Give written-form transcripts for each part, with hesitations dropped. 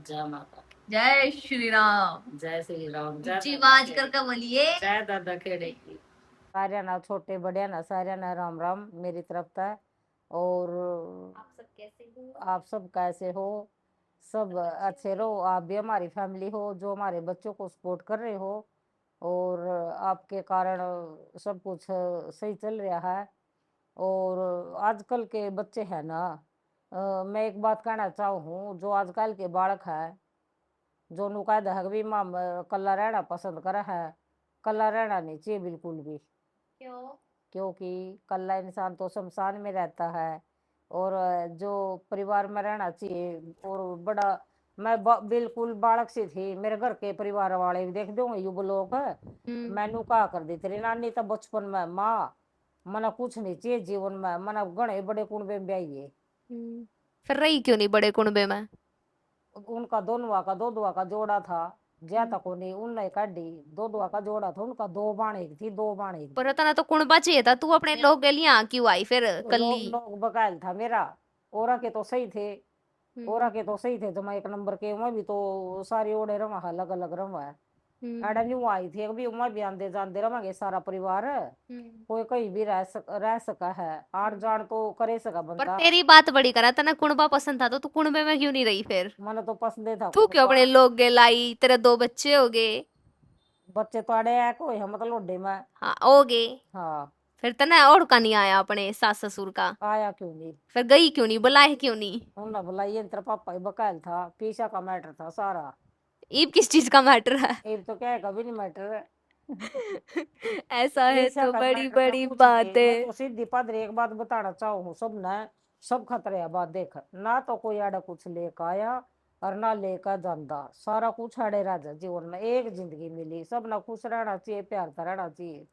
जय माता। जय श्री राम। जय श्री राम। जय ऊंची दादा आवाज खेड़े। करके बोलिए। जय दादा खेड़े की। सारे ना छोटे बड़े ना सारे ना राम राम मेरी तरफ था। और आप सब कैसे हो? आप सब कैसे हो? सब अच्छे रहो। आप भी हमारी फैमिली हो जो हमारे बच्चों को सपोर्ट कर रहे हो। और आपके कारण सब कुछ सही चल रहा है। और आजकल के बच्चे हैं ना, मैं एक बात कहना चाहूँ, जो आजकल के बालक है जो नुकायद है भी माम कल्ला रहना पसंद करा है। कल्ला रहना नहीं चाहिए बिल्कुल भी। क्यों? क्योंकि कल्ला इंसान तो शमशान में रहता है। और जो परिवार में रहना चाहिए। और बड़ा मैं बिल्कुल बालक सी थी, मेरे घर के परिवार वाले भी देख दो युव लोग मैनू कहा कर दी तेरी नानी तो बचपन में माँ मना कुछ नहीं चाहिए जीवन में, मना गणे बड़े कुंबे में ब्याइए। फिर रही क्यों नहीं बड़े कुनबे में? उनका दोनों का दो दुआ का जोड़ा था। ज्यादा को नहीं उनने काटी। दो दुआ का जोड़ा था उनका, दो बाणी थी, दो बाणी पर थी। इतना तो कुनबा चाहिए था, तू अपने लोग के लिए यहाँ क्यों आई फिर कल्ली? लोग लोग बकायल था मेरा। ओरा के तो सही थे। ओरा के तो सही थे जमा एक नंबर के, मैं भी तो सारी ओढ़े रवा अलग अलग रवा है। एडा न्यू आई थी अभी, मैं भी आंदे जाते रवांगे सारा परिवार। कोई कहीं भी रह सका है, आड़ जान तो करे सका पर बंदा। तेरी बात बड़ी करा, तना कुनबा पसंद था तो तू कुनबे में क्यों नहीं रही फिर? मन तो पसंद था तू क्यों कुनबा। अपने लोग के लाई? तेरे दो बच्चे हो गए। बच्चे तो अड़े है कोई हम मतलब लोडे में। हाँ हो गए। हाँ। फिर तना और का नहीं आया अपने सास ससुर का? आया क्यों नहीं? फिर गई क्यों नहीं, बुलाए क्यों नहीं? उन्होंने बुलाइए तेरा पापा ही बकायल था, पीछा का मैटर था सारा। ईब किस चीज का मैटर है? ये तो क्या है कभी नहीं मैटर। ऐसा है पीछा तो का बड़ी मैटर था बड़ी कुछ बात नहीं। है। मैं तो सीधी पादरी एक बात बताना चाहूँ सब ना, सब खतरे है बात देख ना, तो कोई आड़ा कुछ लेकर आया और ना लेकर जाता, सारा कुछ आड़े राजा जीवन में एक जिंदगी मिली, सब ना खुश रहना चाहिए, प्यार से रहना चाहिए।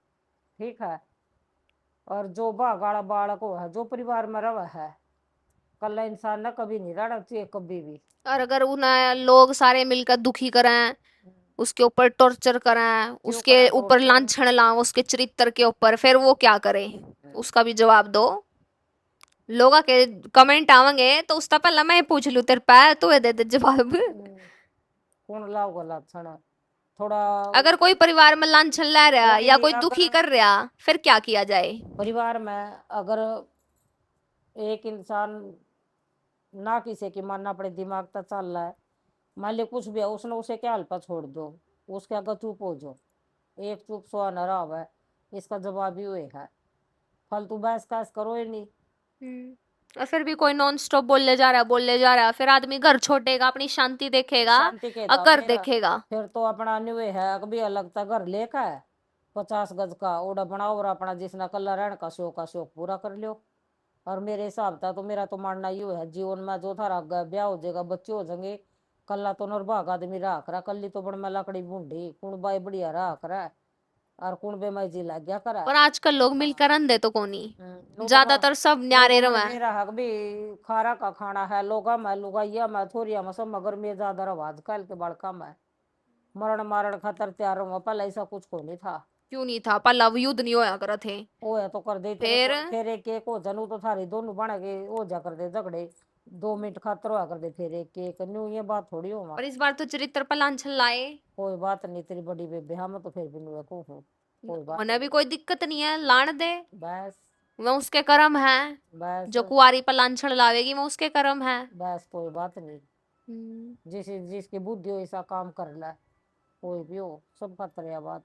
ठीक है। और जो बागाड़ा बालक हो है जो परिवार में रहा है, कल इंसान ना कभी नहीं रहना चाहिए कभी भी। और अगर उन्हें लोग सारे मिलकर दुखी करें, उसके ऊपर टॉर्चर करें, क्यों उसके करा ऊपर टॉर्चर? लांछन लाओ उसके चरित्र के ऊपर, फिर वो क्या करे? उसका भी जवाब दो। लोग के कमेंट आवेंगे तो उसका पहला मैं पूछ लू तेरे पे, तू ये दे दे जवाब। कौन लाओगा लाछना थोड़ा? अगर कोई परिवार में लांछन ला रहा कोई या भी कोई अगर दुखी कर रहा, फिर क्या किया जाए? परिवार में अगर एक इंसान ना किसी की मानना अपने दिमाग तक चल रहा है, मान ली कुछ भी है उसने उसे क्या हल्का छोड़ दो, उसके आगे चुप हो जाओ। एक चुप सो न रहा है, इसका जवाब ही हुए है। फालतू बहस कास करो ही नहीं। और फिर भी कोई नॉन स्टॉप बोलने जा रहा है, बोलने जा रहा है, फिर आदमी घर छोड़ेगा, अपनी शांति देखेगा शांति के और था घर देखेगा। फिर तो अपना न्यूए है कभी अलग ता घर लेका है 50 गज का ओड़ा बनाओ और अपना जिसना कल्ला रहने का शौक पूरा कर लियो। और मेरे हिसाब था तो मेरा तो मानना यू है जीवन में जो थारा ब्याह हो जाएगा बच्चे हो जाएंगे, कल्ला तो निर्भाग आदमी राख रहा, कल्ली तो बड़ में लकड़ी बूंढी कुणबाई बढ़िया राख रहा और कुणबे में जी लग गया करा। पर आजकल लोग मिलकर अंधे तो कोनी, लोगों ज्यादातर सब न्यारे लोगों में रवा। मेरा हक भी खारा का खाना है, लोगा में लुगाइया में थोरिया में सब मगर में ज्यादा रवाज कल के बड़का में मरण मारण खातर तैयार हुआ, पहले ऐसा कुछ को नहीं था। क्यों नहीं था? पहला युद्ध नहीं होया करे थे? वो है तो कर दे तेरे फिर को फिर एक हो जनू तो थारी दोनों बना के हो जा कर दे झगड़े, 2 मिनट खातर हुआ कर दे फिर एक न्यू ये बात थोड़ी हो माँ। पर इस बार तो चरित्र पर लांछन लाए। कोई बात नहीं तेरी बड़ी बेबे, हम तो फिर भी नुए को हूँ। कोई बात उन्हें भी नहीं। कोई दिक्कत नहीं है, लान दे। बस। वो उसके कर्म है। बस। जो कुंवारी पर लांछन लावेगी वो उसके कर्म है। बस कोई बात नहीं। जिसकी बुद्धि हो ऐसा काम कर ले, कोई भी हो सब खतर है बात।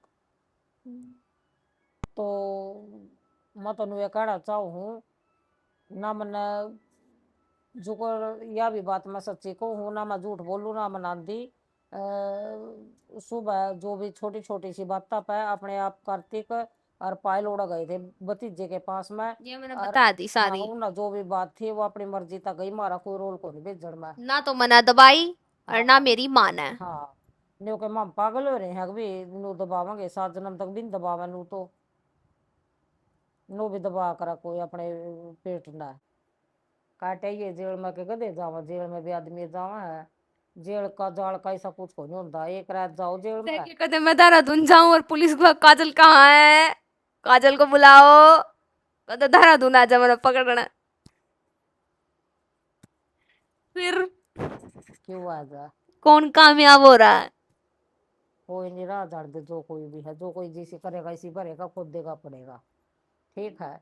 तो मैं तो ये कहना चाहूँ ना मैंने जो यह भी बात मैं सच्ची को हूँ ना, मैं झूठ बोलूँ ना मैं नांदी। सुबह जो भी छोटी छोटी सी बात पे अपने आप कार्तिक और पायल उड़ गए थे भतीजे के पास में। ये मैंने और बता दी हाँ सारी। ना जो भी बात थी वो अपनी मर्जी तक गई, मारा कोई रोल को नहीं बेचड़ में। ना तो मना दबाई और ना हाँ। मेरी मान है। हाँ। न्यू के माम पागल हो रहे हैं अभी, नू दबावेंगे 7 जन्म तक भी नहीं दबावे नू तो, नो भी दबा करा कोई अपने पेट ना काटे ये जेल में के गधे जावा, जेल में भी आदमी जावा है। जेल का जाल का ऐसा कुछ को नहीं होता, एक रात जाओ जेल में। देखिए कहते मैं देहरादून जाऊं और पुलिस को काजल कहाँ है, काजल को बुलाओ। कहते देहरादून आ जा, मैंने पकड़ना है। फिर क्यों आ जा? कौन कामयाब हो रहा है? कोई नहीं राह झाड़ दे, जो कोई भी है, जो कोई जैसे करेगा इसी भरेगा, खुद देगा पड़ेगा। ठीक है,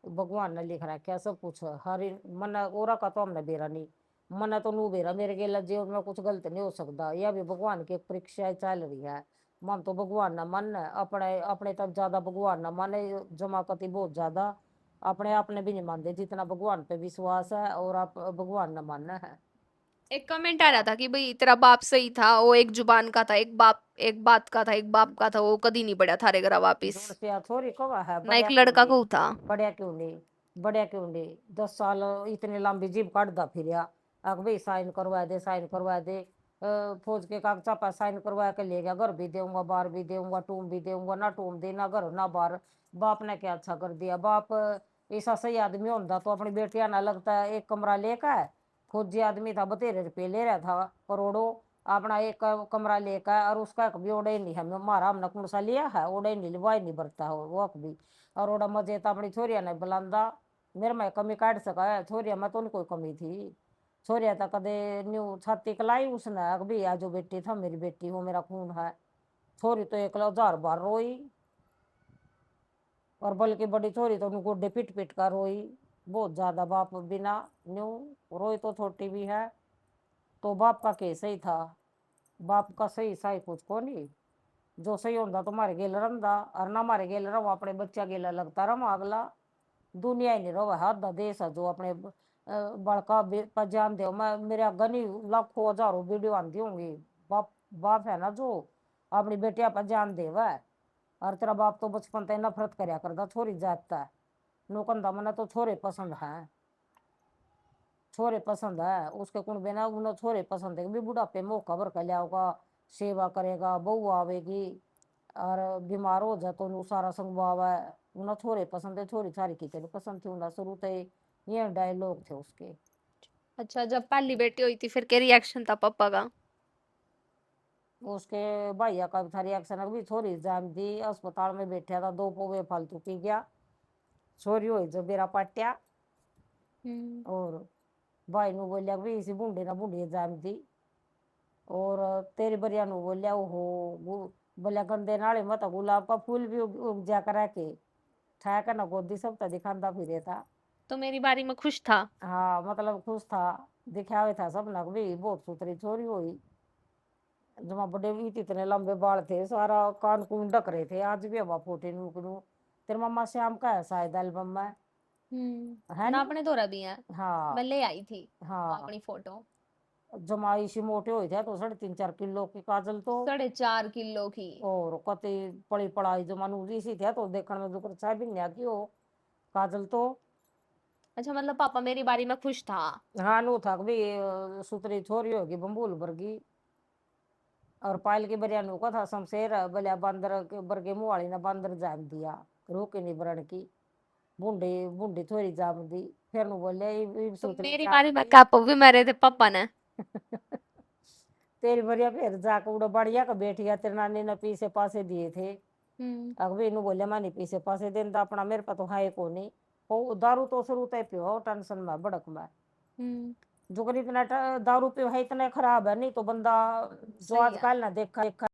भगवान ने लिख रखा है सब कुछ। हर मन ओरा का तो हमने बेरा नहीं, मन तो नू बेरा मेरे गेला जीवन में कुछ गलत नहीं हो सकता। यह भी भगवान की एक परीक्षा चल रही है। मन तो भगवान ना मन है, अपने अपने तक ज्यादा भगवान ना माने, जमाकती बहुत ज्यादा अपने आप ने भी नहीं मानते जितना भगवान पे विश्वास है, और आप भगवान ना मानना है। एक कमेंट आ रहा था कि भाई तेरा बाप सही था, वो एक जुबान का था, एक बाप एक बात का था, एक बाप का था, वो कदी नहीं बढ़ा थारे घर वापिस। जोर से थोड़ी कवा है, ना एक बढ़िया क्यों लड़का नहीं, को था। बढ़िया क्यों नहीं, बढ़िया क्यों नहीं, 10 साल इतनी लंबी जीप काटदा फिर भाई साइन करवा दे, साइन करवा दे, फौज के कागजा पर साइन करवा के ले गया, घर भी देऊंगा, बार भी देऊंगा, टूम भी देऊंगा, ना टूम दे ना घर ना बार। बाप ने क्या अच्छा कर दिया? बाप ऐसा सही आदमी होता तो अपनी बेटियां ना लगता है एक कमरा लेकर, फौजी आदमी था, बतेरे रुपये ले रहा था करोड़ों, अपना एक कमरा लेकर, और उसका एक भी ओढ़े नहीं है, हमारा हमने कौन सा लिया है, ओढ़े नहीं लिवाई नहीं बरता हो वो भी। और ओड़ा मजे तो अपनी छोरिया ने बुलांदा, मेरे में कमी काट सका है छोरिया में तो नहीं कोई कमी थी। छोरिया तो कदे न्यू छाती कलाई उसने भी, आ जो बेटी था मेरी बेटी हो, मेरा खून है। छोरी तो 1,000 बार रोई, और बल्कि बड़ी छोरी तो उनको गोड्डे पिट पिट कर रोई बहुत ज्यादा। बाप बिना न्यू रोई तो छोटी भी है। तो बाप का केस सही था, बाप का सही सही कुछ को नहीं। जो सही होता तो मारे गेल रहा, और ना मारे गेल रहा अपने बच्चा गेला लगता रहा अगला। दुनिया ही नहीं रहा हर देश है जो अपने बड़का पर जान दे। मैं मेरे गनी लाखों हजारों वीडियो आती होंगी, बाप बाप है ना जो अपनी बेटिया पर जान दे वह। और तेरा बाप तो बचपन से नफरत करया करता छोरी जाता, नौकंदा मना तो छोरे पसंद है, छोरे पसंद है उसके कुण बिना उन्हें छोरे पसंद है भी। बुढ़ापे मौका भर कर लिया होगा, सेवा करेगा, बहू आवेगी, और बीमार हो जा तो उन्हें सारा संगवाव है। उन्हें छोरे पसंद है, छोरी छारी की तेरे पसंद थी, उन्हें शुरू से ये डायलॉग थे उसके। अच्छा, जब पहली बेटी हुई थी फिर क्या रिएक्शन था पापा का? उसके भैया का भी था रिएक्शन भी, छोरी जाम दी अस्पताल में बैठा था, 2 पौवे फालतू पी गया, छोरी हुई जो बेरा पाट्या। और भाई नु बोलिया भी इसी बूढ़े ना बूढ़ी जाम दी। और तेरी बरिया नु बोलिया ओहो बोलिया गंदे नाले मत गुलाब का फूल भी उग जा करा के ठहका ना गोदी सब तो दिखाता फिरे था। तो मेरी बारी में खुश था? हाँ मतलब खुश था, दिखावे था सब नक भी, बहुत सुथरी छोरी हुई। जमा बड़े भी इतने लंबे बाल थे, सारा कान कून ढक रहे थे, आज भी हवा फोटे नूकनू। तेरे मम्मा श्याम का है शायद एल्बम में, है ना नी? अपने दौरा भी है। मैं हाँ ले आई थी हाँ। अपनी फोटो। जमाई सी मोटे हुए थे तो 3.5-4 किलो की काजल तो, 4.5 किलो की। और कति पड़ी पड़ाई जो मानूरी सी थे तो देखने में जो चाय भी नहीं की हो काजल तो। अच्छा, मतलब पापा मेरी बारी में खुश था। हाँ नू था भी सुतरी छोरी होगी बम्बूल वर्गी। और पायल के बरिया नू का था शमशेर बलिया बंदर के बरगे मुँह वाली ने बंदर जाम दिया, रोके नहीं बरण की, बूढ़ी बूढ़ी थोड़ी जाम दी। फिर नू बोले ये तो सुतरी मेरी बारी में जाम क्या भी मेरे थे पापा ने। दी। तेरी बढ़िया फिर जाकर उड़ा बढ़िया का बैठ गया, तेरे नानी ने पीछे पासे दिए थे। हम्म। अगवे इन्हू बोले मानी पीछे पासे दिन तो अपना मेरे पा तो है को नहीं। वो दारू तो शुरू तय पियो टेंशन में बड़क में, हम्म। जो कर इतना दारू पियो है इतना खराब है, नहीं तो बंदा जो सही है। आजकल ना देखा देखा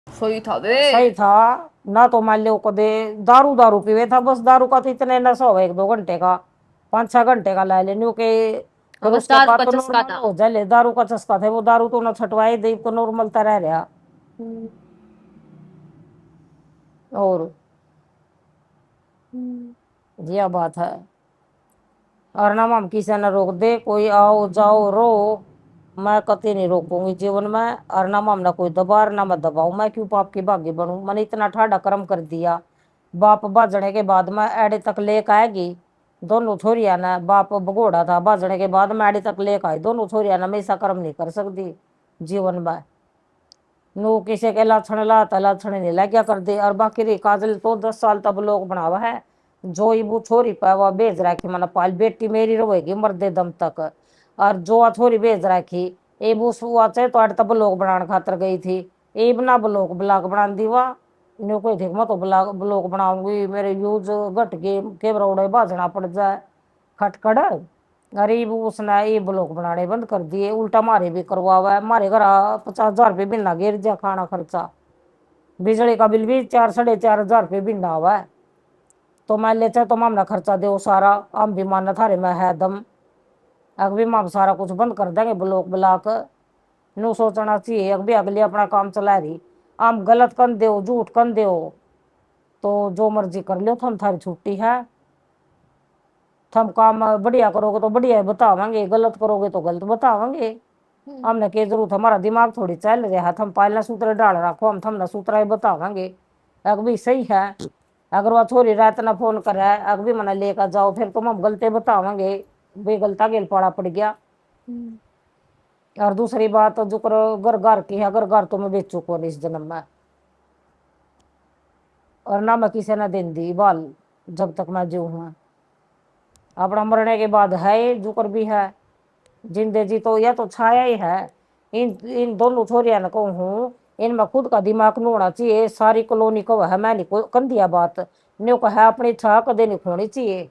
सही था बे। सही था। ना तो मान लो कदे दारू दारू पीवे था, बस दारू का तो इतने नशा हो 1-2 घंटे का, 5-6 घंटे का ला लेने के। हाँ, फिर बस उसके दारू बाद का तो चस्का नॉर्मल था। हो जाए, दारू का चस्का था वो, दारू तो ना छटवाए दे तो नॉर्मल तरह रहा। हम्म। और यह बात है। और ना हम किसी न रोक दे, कोई आओ जाओ रो, मैं कति नहीं रोकूंगी जीवन में। और ना हम ना कोई दबार ना मैं दबाऊ, मैं क्यों पाप की भागी बनूं? मैंने इतना ठाडा कर्म कर दिया। बाप बाजने के बाद मैं एड़े तक लेक आएगी, दोनों छोरिया ने बाप भगोड़ा था, बाजने के बाद मैं एड़े तक लेक आई, दोनों छोरिया ने मैं ऐसा कर्म नहीं कर सकती जीवन में। नू किसी के लाछण लाता लाछण नहीं लग गया कर दे। और बाकी रे काजल तो 10 साल तब लोग बनावा है, जो ही वो छोरी पावा भेज रखी मैंने पाल बेटी मेरी रहेगी मरदे दम तक। और जो आ छोरी भेज रखी ए वो सुआ चाहे तो तब लोग बनाने खातर गई थी, ए बना ब्लॉग ब्लॉग बना दी वा। इन्हें कोई ठीक मैं तो ब्लॉग ब्लॉग बनाऊंगी, मेरे व्यूज घट गए के बरोड़े बाजना पड़ जाए खटखड़। अरे वो उसने ये ब्लॉक बनाने बंद कर दिए, उल्टा मारे भी करवावा है। मारे घर 50,000 रुपये बिना गिर जा, खाना खर्चा, बिजली का बिल भी 4-4.5 हजार रुपये बिना हुआ है। तो मैं ले तो मामला खर्चा दो सारा, हम भी माना थारे में है दम, अगली माम सारा कुछ बंद कर देंगे ब्लॉक ब्लाक। नु सोचना चाहिए अगली अगली अपना काम चला रही, हम गलत कर दो झूठ कर दो तो जो मर्जी कर लो, थम थारी छुट्टी है। थम काम बढ़िया करोगे तो बढ़िया बतावांगे, गलत करोगे तो गलत बतावांगे। हमने के जरूरत, हमारा दिमाग थोड़ी चल रहा है, हम पहला सूत्र डाल रखो, हम थमने सूत्र बतावांगे। अग भी सही है, अगर वह छोरी रात ना फोन करे अग भी मना लेकर जाओ, फिर तुम हम गलते बतावांगे, वे गलता गेल पाड़ा पड़ गया। और दूसरी बात जो करो घर घर की है, घर घर तो मैं बेच चुको इस जन्म में, और ना मैं किसी ने दिन दी बाल जब तक मैं जीव हूँ। अपना मरने के बाद है जो कर भी है, जिंदे जी तो यह तो छाया ही है। इन इन दोनों छोरिया ने कहूँ, इनमें खुद का दिमाग न होना चाहिए। सारी कॉलोनी को है, मैं नहीं कन दिया बात न्यू को है, अपनी छा कदे नहीं खोनी चाहिए,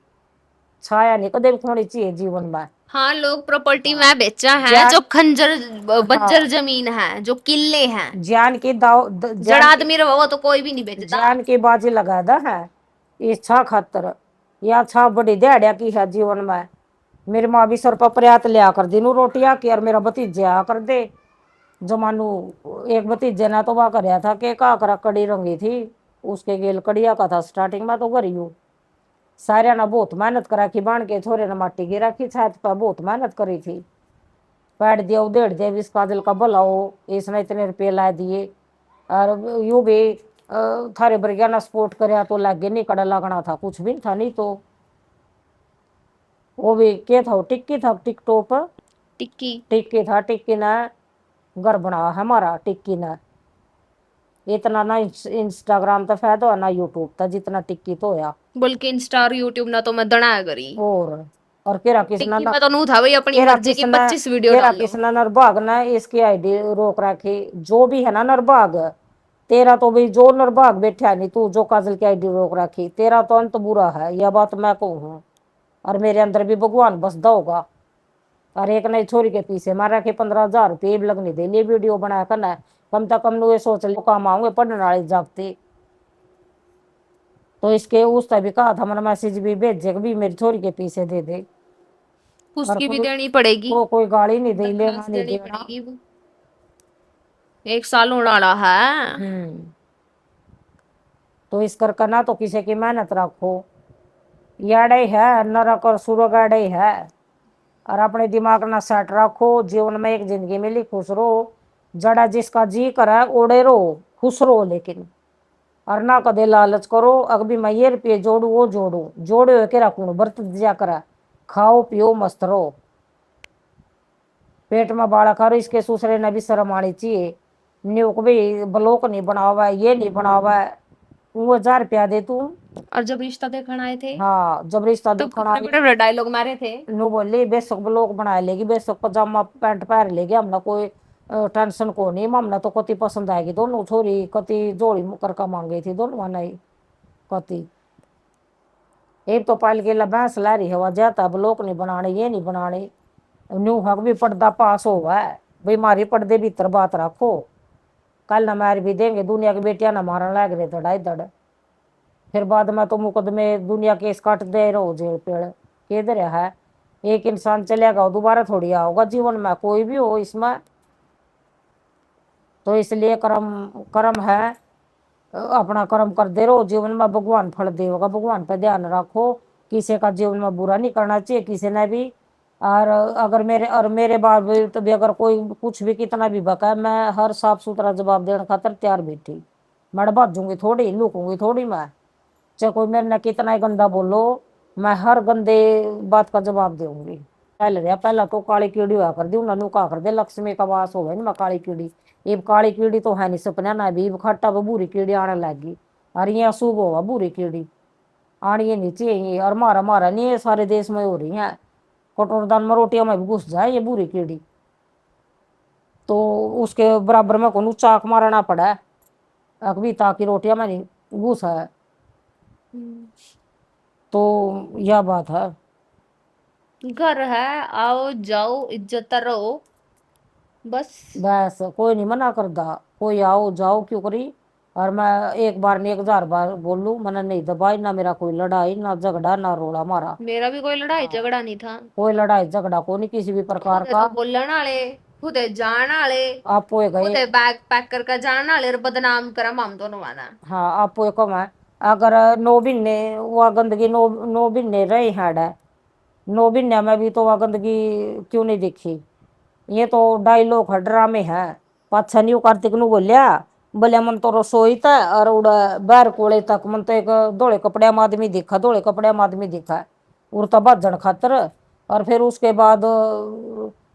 छाया नहीं कदे भी खोनी चाहिए जीवन में। हाँ, लोग प्रॉपर्टी हाँ, में बेचा है, ज्ञान, जो खंजर बंजर हाँ, जमीन है, जो किले हैं, ज्ञान की दाव जड़ ज्ञान की, आदमी रहो वो तो कोई भी नहीं बेचता। ज्ञान की बाजी लगा दा है इस छा खातर, या छा बड़ी दिहाड़िया की है जीवन में। मेरी माँ भी सर पर प्रयात लिया कर दी नू रोटियां की, और मेरा भतीजा कर दे जमानू। एक भतीजे ने तो वह कराया था कि का करा कड़ी रंगी थी, उसके गेल कड़िया का था स्टार्टिंग में, तो करी हूँ सारे ने बहुत मेहनत करा कि बाण के छोरे ने माटी गिरा की छत पर बहुत मेहनत करी थी, पैड दिया उधेड़ दिया, इस काजल का भला हो, इसने इतने रुपये ला दिए। और यूं भी थारे बरगिया ने सपोर्ट कराया तो लागे नहीं कड़ा लगना था, कुछ भी था नहीं तो वो भी क्या था, टिक्की था, टिकटॉप टिक्की टिक्की था, टिक्की ने घर बना हमारा, टिक्की ने इतना ना इंस्टाग्राम तो फायदा है ना यूट्यूब था जितना टिक्की तो होया। बोल के इंस्टा और यूट्यूब ना तो मैं दना करी। और केरा किसना टिक्की ना, में तो नू था भाई, अपनी केरा मर्जी की किसना 25 वीडियो केरा डाल लो। किसना नरबाग ने इसकी आईडी रोक रखी, जो भी है ना नरबाग तेरा तो भाई, जो नरबाग बैठा है नहीं तू, जो काजल की आईडी रोक रखी तेरा तो अंत बुरा है, यह बात मैं कहूँ। और मेरे अंदर भी भगवान बसदा होगा। और एक नई छोरी के पीछे मारा के 15,000 रुपये भी लगने दे लिए वीडियो बनाया करना, कम से कम ये सोच लो काम आऊंगे पढ़ने वाले जागते। तो इसके उस भी कहा था, मैंने मैसेज भी भेजे भी मेरी छोरी के पीछे दे दे, और उसकी भी देनी पड़ेगी, कोई गाली नहीं दे, लेना दरखास्त नहीं देनी देना। पड़ेगी वो। 1 साल होने वाला है। तो इस करके ना तो किसी की मेहनत रखो, याड़े है नरक और सुरग अड़े है। और अपने दिमाग ना सेट रखो, जीवन में एक जिंदगी मिली खुश रहो, जड़ा जिसका जी करे ओड़े रहो, खुश रहो लेकिन। और ना कदे लालच करो, अगभी मैं ये रुपये जोड़ू वो जोड़ू, जोड़े के रखू बरत दिया करे, खाओ पियो मस्त रहो, पेट में बाड़ा करो। इसके दूसरे ने भी शर्म आनी चाहिए, न्यूक भी ब्लॉक नहीं बनावा है, ये नहीं बनावा है, वो 1,000 रुपया दे तू। और जब रिश्ता देखने आए थे हाँ जब रिश्ता तो देखना, कितने बड़े बड़े डायलॉग मारे थे। नु बोली बेशक ब्लॉक बना लेगी, बेशक पजामा पैंट पहन लेगी, हमने कोई टेंशन को नहीं, हमने तो कति पसंद आएगी दोनों छोरी, कति जोड़ी करके मांगी थी दोनों नहीं कति। एक तो पाल के भैंस ला रही हवा जाता, ब्लॉक नहीं बनाने ये नहीं बनाने, न्यू हक भी पर्दा पास हुआ है भाई, मारी पर्दे भीतर बात रखो, कल न मार भी देंगे, दुनिया की बेटियां न मारन लग रहे धड़ाई धड़, फिर बाद में तो मुकदमे दुनिया केस काट दे रहो जेल पेड़ किधर है। एक इंसान चलेगा दोबारा थोड़ी आओगा जीवन में, कोई भी हो इसमें। तो इसलिए कर्म कर्म है, अपना कर्म कर दे रहो, जीवन में भगवान फल देगा, भगवान पर ध्यान रखो, किसी का जीवन में बुरा नहीं करना चाहिए किसी ने भी। और अगर मेरे बावजूद तो भी अगर कोई कुछ भी कितना भी बका, मैं हर साफ सुथरा जवाब देने खातर तैयार बैठी, मैं बाजूंगी थोड़ी, लुकूंगी थोड़ी, मैं चाहे कोई मेरे ने कितना ही गंदा बोलो, मैं हर गंदे बात का जवाब दूंगी। पहला तो काली कीड़ी हुआ कर दी उन्होंने, कहा कर दे लक्ष्मी का वास हो गया ना काली कीड़ी, ये काली कीड़ी तो है नहीं सपना ना भी, खट्टा वो बुरी कीड़ी आने लगी, और ये अशुभ होगा बुरी कीड़ी आनी ये नहीं चाहिए। और मारा मारा नहीं ये सारे देश में हो रही है, कटोरदान में रोटियों में भी घुस जाए ये बुरी कीड़ी, तो उसके बराबर में को चाक मारना पड़ा है अकभी, ताकि रोटियां में नहीं घुस है। तो यह बात है, घर है, आओ जाओ इज्जत रहो, बस। बस कोई नहीं मना करता, कोई आओ जाओ क्यों करी। और मैं एक बार नहीं 1000 बार बोलूं, मैंने नहीं दबाई ना, मेरा कोई लड़ाई ना झगड़ा ना रोला मारा। मेरा भी कोई लड़ाई हाँ, झगड़ा नहीं था। कोई लड़ाई झगड़ा को नहीं किसी भी प्रकार खुदे का। तो बोलन वाले, खुदे जान वाले, आप पोए गए। खुदे बैग पैक करके जान वाले और बदनाम करा हम दोनों वाला। हाँ आप पोए कम है। अगर 9 महीने वह गंदगी 9 महीने रहे हैं, 9 महीने में भी तो वह गंदगी क्यों नहीं दिखी। ये तो डायलॉग है, ड्रामे है। पाछा न्यू कार्तिक नु बोलिया, बोलिया मन तो रसोई था और उड़ा बाहर कोले तक मन तो एक धोले कपड़े में आदमी दिखा, धोले कपड़े में आदमी दिखा उड़ता भजन खातर। और फिर उसके बाद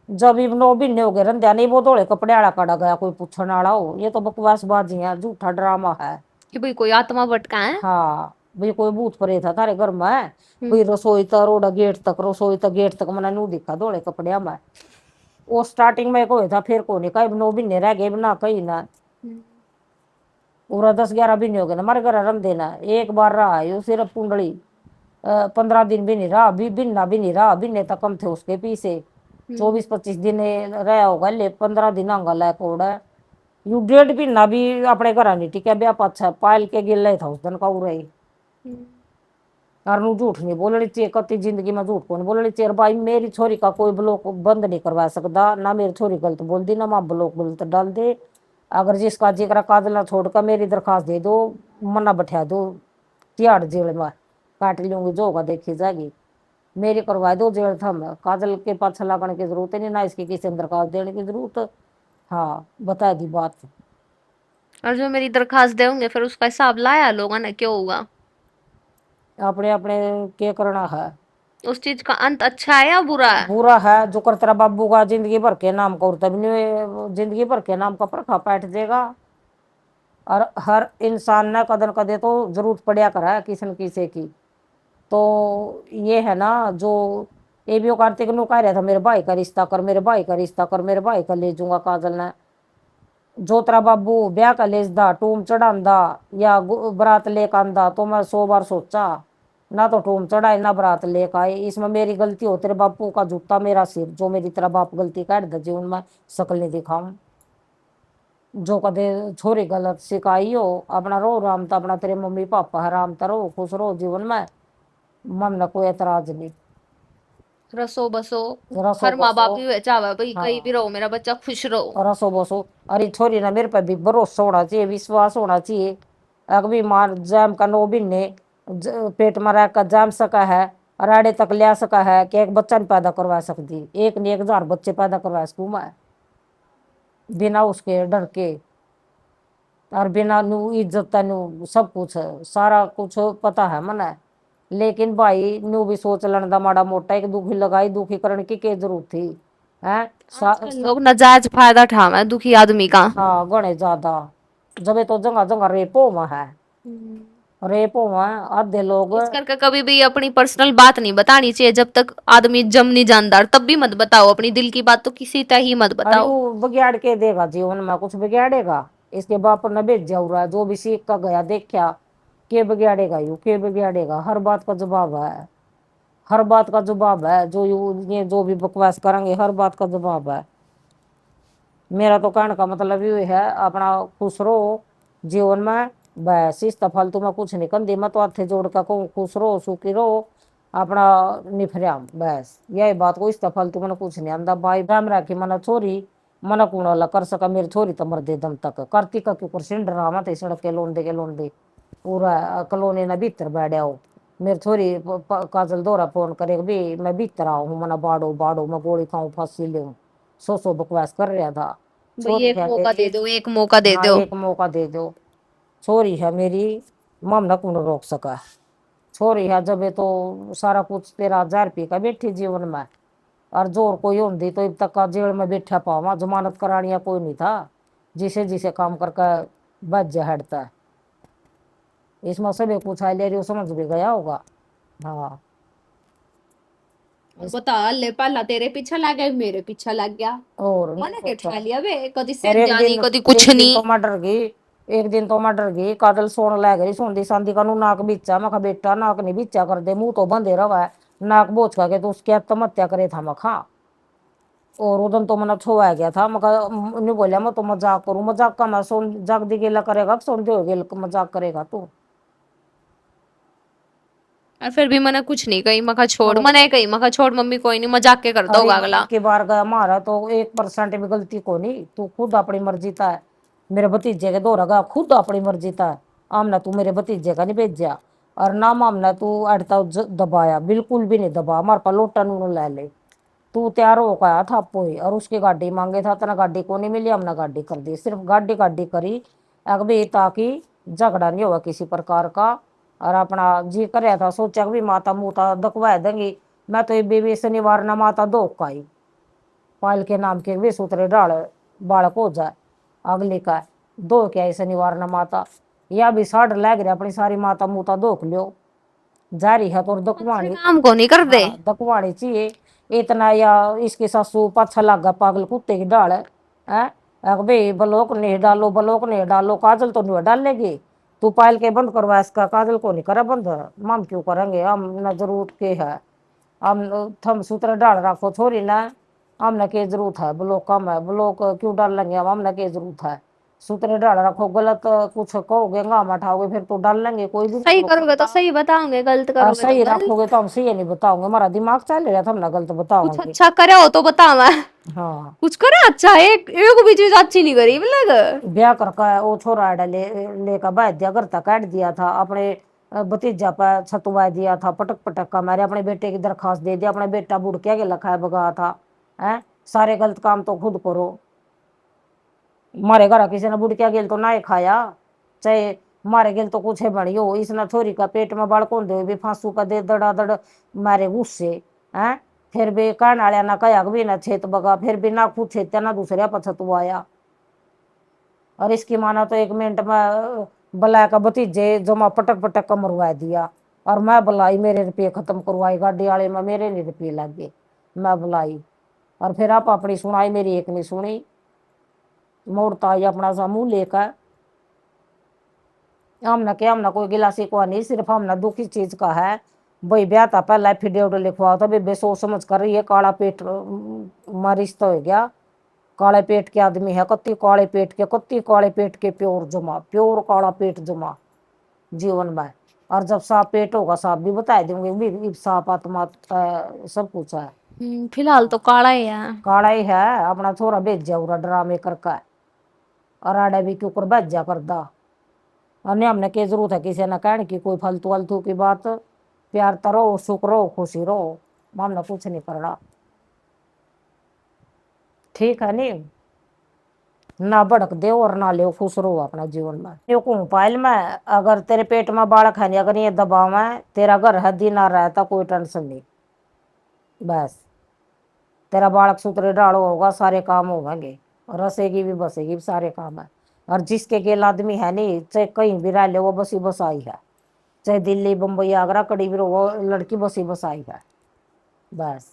जब 9 महीने हो गए रंध्या नहीं वो धोले कपड़े वाला काढ़ा गया, कोई पूछने वाला हो। ये तो बकवासबाजी है, झूठा ड्रामा है। कि भाई कोई आत्मा भटका है। हाँ भाई कोई भूत प्रेत था थारे घर में। हम्म। भाई रसोई तक रोड़ा गेट तक, रसोई तक गेट तक मैंने नू दिखा धोले कपड़े में। वो स्टार्टिंग में को था, फिर को नहीं कहीं 9 महीने रह गए ना कहीं ना। हम्म। पूरा 10-11 महीने हो गए ना हमारे घर रन देना। एक बार रहा है वो सिर्फ कुंडली, 15 दिन भी नहीं रहा, भी बिन्ना भी नहीं रहा, बिन्ने तक कम थे उसके पीछे। 24-25 दिन रहा होगा, ले 15 दिन आंगा लायक ओड़ा। यू 1.5 महीना भी अपने घर नहीं टिका, ब्याह पाछा पायल के गिल था उस दिन का उड़ा ही। और नू झूठ नहीं बोलनी चाहिए, कति जिंदगी में झूठ कौन बोलनी चाहिए। भाई मेरी छोरी का कोई ब्लॉक बंद नहीं करवा सकता, ना मेरी छोरी गलत बोल दी ना माँ ब्लॉक गलत डाल दे। अगर जिसका जिक्र काजला छोड़ कर मेरी दरखास्त दे दो, मना बैठा दो तिहाड़ जेल में, काट लूंगी जो होगा देखी जाएगी। मेरी करवा दो जेल थम, काजल के पाछा लगने की जरूरत नहीं, ना इसकी किसी ने दरखास्त देने की जरूरत। हाँ बता दी बात। और जो मेरी दरखास्त देंगे फिर उसका हिसाब लाया लोगों ने, क्यों हुआ? अपने अपने क्या करना है। उस चीज का अंत अच्छा है या बुरा है? बुरा है जो कर तेरा बाबू का जिंदगी भर के नाम का, और तब नहीं जिंदगी भर के नाम का परखा बैठ जाएगा। और हर इंसान ने कदर कदे तो जरूरत पड़िया करा है किसी न किसी की। तो ये है ना जो ये भी कार्तिक नु कह रहा था, मेरे भाई का रिश्ता कर, मेरे भाई का रिश्ता कर, मेरे भाई का ले जाऊंगा काजल ने। जो तेरा बाबू ब्याह का लेसदा टूम चढ़ांदा या बरात लेकर आंदा तो मैं 100 बार सोचा, ना तो टूम चढ़ाए ना बरात लेकर आए, इसमें मेरी गलती हो। तेरे बापू का जूता मेरा सिर, जो मेरी तेरा बाप गलती कर दे जीवन में शकल नहीं दिखाऊं। जो कदे छोरी गलत सिखाई हो, अपना रो राम तो अपना तेरे मम्मी पापा है राम तो रहो खुश रहो जीवन में, मन में कोई एतराज नहीं। रसो बसो। रसो हर माँ बाप बसो। ही चाहे भाई कहीं भी हाँ रहो मेरा बच्चा खुश रहो। रसो बसो। अरे छोरी ना मेरे पे भी भरोसा होना चाहिए, विश्वास होना चाहिए। अगर मार जैम का 9 महीने पेट में रह कर जम सका है, राड़े तक ले सका है कि एक बच्चा नहीं पैदा करवा सकती, एक नहीं 1000 बच्चे पैदा करवा सकूँ मैं बिना उसके डर के। और बिना नू इज्जत नू सब कुछ सारा कुछ पता है मना। लेकिन भाई नू भी सोच लेने दा माड़ा मोटा, एक दुखी लगाई दुखी करने की क्या जरूरत थी है। आजकल लोग नाजायज फायदा उठावे दुखी आदमी का। हाँ गणे ज्यादा, जब तो जगह जगह रेपो में है, रेपो में आधे लोग। इस करके कभी भी अपनी पर्सनल बात नहीं बतानी चाहिए जब तक आदमी जम नहीं जानदार, तब भी मत बताओ अपनी दिल की बात, तो किसी तरह ही मत अरे बताओ। वो बिगाड़ के देगा जीवन में, कुछ बिगाड़ेगा। इसके बाप ने भेजा हुआ है, जो भी सीख का गया देखा के बिगाड़ेगा यू के बिगाड़ेगा। हर बात का जवाब है, हर बात का जवाब है। जो ये जो भी बकवास करेंगे हर बात का जवाब है। मेरा तो कहने का मतलब ये है, अपना खुश रहो जीवन में, बस इस फालतू में कुछ नहीं कंदी। मैं तो हाथे जोड़ कर कहूँ खुश रहो सुखी रहो अपना निफरियाम, बस यही बात को। इस फालतू मैंने कुछ नहीं आंदा। भाई राम राखी मना छोरी मना कूण वाला कर सका, मेरी छोरी तो मर दे दम तक कार्तिक के ऊपर सिंड रहा मत सड़क के लोन दे पूरा कॉलोनी ने भीतर बैठा हो। मेरी छोरी काजल दोरा फोन करे भी मैं भीतर आऊ हूँ, मना बाड़ो बाड़ो मैं गोली खाऊं फांसी ले। सो बकवास कर रहा था। भाई छोरी एक है मौका मेरी। दे दो, एक मौका दे हाँ दो। एक मौका दे दो। छोरी है मेरी, मामला कौन रोक सका। छोरी है जब ये तो सारा कुछ 13,000 रुपये का बैठी जीवन में। और जोर कोई होती तो अब तक का जेल में बैठा पावा, जमानत करानिया कोई नहीं था। जिसे जिसे काम करके बच जा हटता है। इसमें सभी कुछ है ले रही समझ भी गया होगा। हाँ बता ले, पहला तेरे पीछे लग गया मेरे पीछे लग गया। और नहीं मैंने तो के क्या। ठा लिया बे, कदी और सिर जानी कदी कुछ नहीं। एक दिन तो मैं डर गई, काजल सोन लै गई सोंदी सांदी का नू नाक बीचा। मैं बेटा नाक नहीं बीचा कर दे, मुंह तो बंदे रवा है। नाक बोझ का के तो उसकी आत्महत्या करे था मखा। और उदन तो मना छोआ गया था मका नहीं बोलिया मैं तो मजाक करूं, मजाक का मैं सोन जाग दी गेला करेगा सोन दे गेल मजाक करेगा तू। और फिर भी मैंने कुछ नहीं कही, मखा छोड़, और मैंने कही मखा छोड़ मम्मी कोई नहीं, मजाक के करता अरे होगा मैं अगला। एक बार गया मारा तो 1% भी गलती को नहीं, तू खुद अपनी मर्जी था है। मेरे भतीजे के दो रगा खुद अपनी मर्जी था है। आमना तू मेरे भतीजे का नहीं भेजा और ना मामना तू अड़ता दबाया, बिल्कुल भी नहीं दबा, हमारे पास लोटा नून ले ले। तू तैयार होकर आया था आपको ही और उसकी गाड़ी मांगे था, तना गाड़ी को नहीं मिली, हमने गाड़ी कर दी, सिर्फ गाड़ी गाड़ी करी अगबे ताकि झगड़ा नहीं हुआ किसी प्रकार का। और अपना जी कर रहा था, सोचा कि भी माता मूता दकवा देंगी। मैं तो ये बेबी शनिवार ना माता दो काई पायल के नाम के वे सूत्रे डाल बालक हो जाए अगले का दो क्या है शनिवार ना माता, या भी साढ़ लग रहा अपनी सारी माता मूता दोख लियो जारी है तो अच्छे दकवाणी। काम को नहीं कर दे। हाँ दकवाणी चाहिए इतना, या इसकी सासू पाछा लागा पागल कुत्ते की डाल है। भाई ब्लॉक नहीं डालो, ब्लॉक नहीं डालो, काजल तो नहीं डालेगी, तू पायल के बंद करवा इसका, काजल को नहीं करा बंद, हम क्यों करेंगे, हम न जरूरत के है, हम थम सूत्र डाल रखो छोरी ना, हमने के जरूरत है ब्लॉक कम है, ब्लॉक क्यों डाल लेंगे हम, हमने के जरूरत है, सूत्र डाल रखो, गलत कुछ कहोगे गाम उठाओगे फिर तो डाल लेंगे, कोई भी सही करोगे तो सही बताओगे, गलत और करोगे तो सही गलत। रखोगे तो हम सही नहीं बताओगे, हमारा दिमाग चल रहा था, हम ना गलत कुछ बताओगे। अच्छा करे हो तो बता मैं। हाँ कुछ करे अच्छा, एक भी चीज अच्छी नहीं करी मतलब। ब्याह करके वो छोरा आड़ा लेकर बह दिया, घर तक काट दिया था, अपने भतीजा पर छतुआ दिया था, पटक पटक का मारे, अपने बेटे की दरखास्त दे दिया, अपना बेटा बुड़किया के लखा है भगा था है। सारे गलत काम तो खुद करो, मारे घर किसी ने बुड़किया गेल तो ना ही खाया, चाहे मारे गेल तो कुछ है बढ़ियो, इसने छोरी का पेट में बाढ़ कौन दे भी फांसू का दे दड़ा दड़ मारे गुस्से हैं। फिर भी कहने वाले ना कया भी ना छेत बगा, फिर भी ना खुद छेत्या ना दूसरे पछतु आया। और इसकी माना तो 1 मिनट में बला का भतीजे जमा पटक पटक का मरवा दिया, और मैं बुलाई मेरे रुपये खत्म करवाई, गाड़ी वाले में मेरे नहीं रुपये लगे, मैं बुलाई और फिर आप अपनी सुनाई, मेरी एक नहीं सुनी, मोड़ता ही अपना सा मुंह लेकर। हमने क्या, हमने कोई गिलासी को नहीं, सिर्फ हमने दुखी चीज का है भाई, ब्याह था पहला एफिडेविट लिखवाओ था, बेबे सोच समझ कर रही है, काला पेट रिश्ता हो गया, काले पेट के आदमी है, कत्ती काले पेट के, कत्ती काले पेट के प्योर जमा, प्योर काला पेट जमा जीवन में। और जब साफ पेट होगा साफ भी बता देंगे, भी साफ आत्मा सब कुछ है। फिलहाल तो काला ही है। काला ही है, अपना छोरा भेजा उरा ड्रामे करके, और आड़े भी क्यों कर भेजा करदा, और हमने क्या जरूरत है किसी ने कहने की कोई फालतू वालतू की बात, प्यार तो रहो, सुख रहो, खुशी रहो, हमने कुछ नहीं करना, ठीक है नहीं, ना भड़क दे और ना ले, खुश रहो अपना जीवन में। यो कहूँ पायल में, अगर तेरे पेट में बालक है, अगर ये दबाव है, तेरा घर है दिन आ रहता कोई टेंशन नहीं, बस तेरा बालक सूत्रे डालो होगा, सारे काम होंगे, रसेगी भी बसेगी भी, सारे काम है। और जिसके गेल आदमी है नहीं, चाहे कहीं भी रह ले वो बसी बसाई है, चाहे दिल्ली बम्बई आगरा कड़ी भी वो लड़की बसी बसाई है, बस।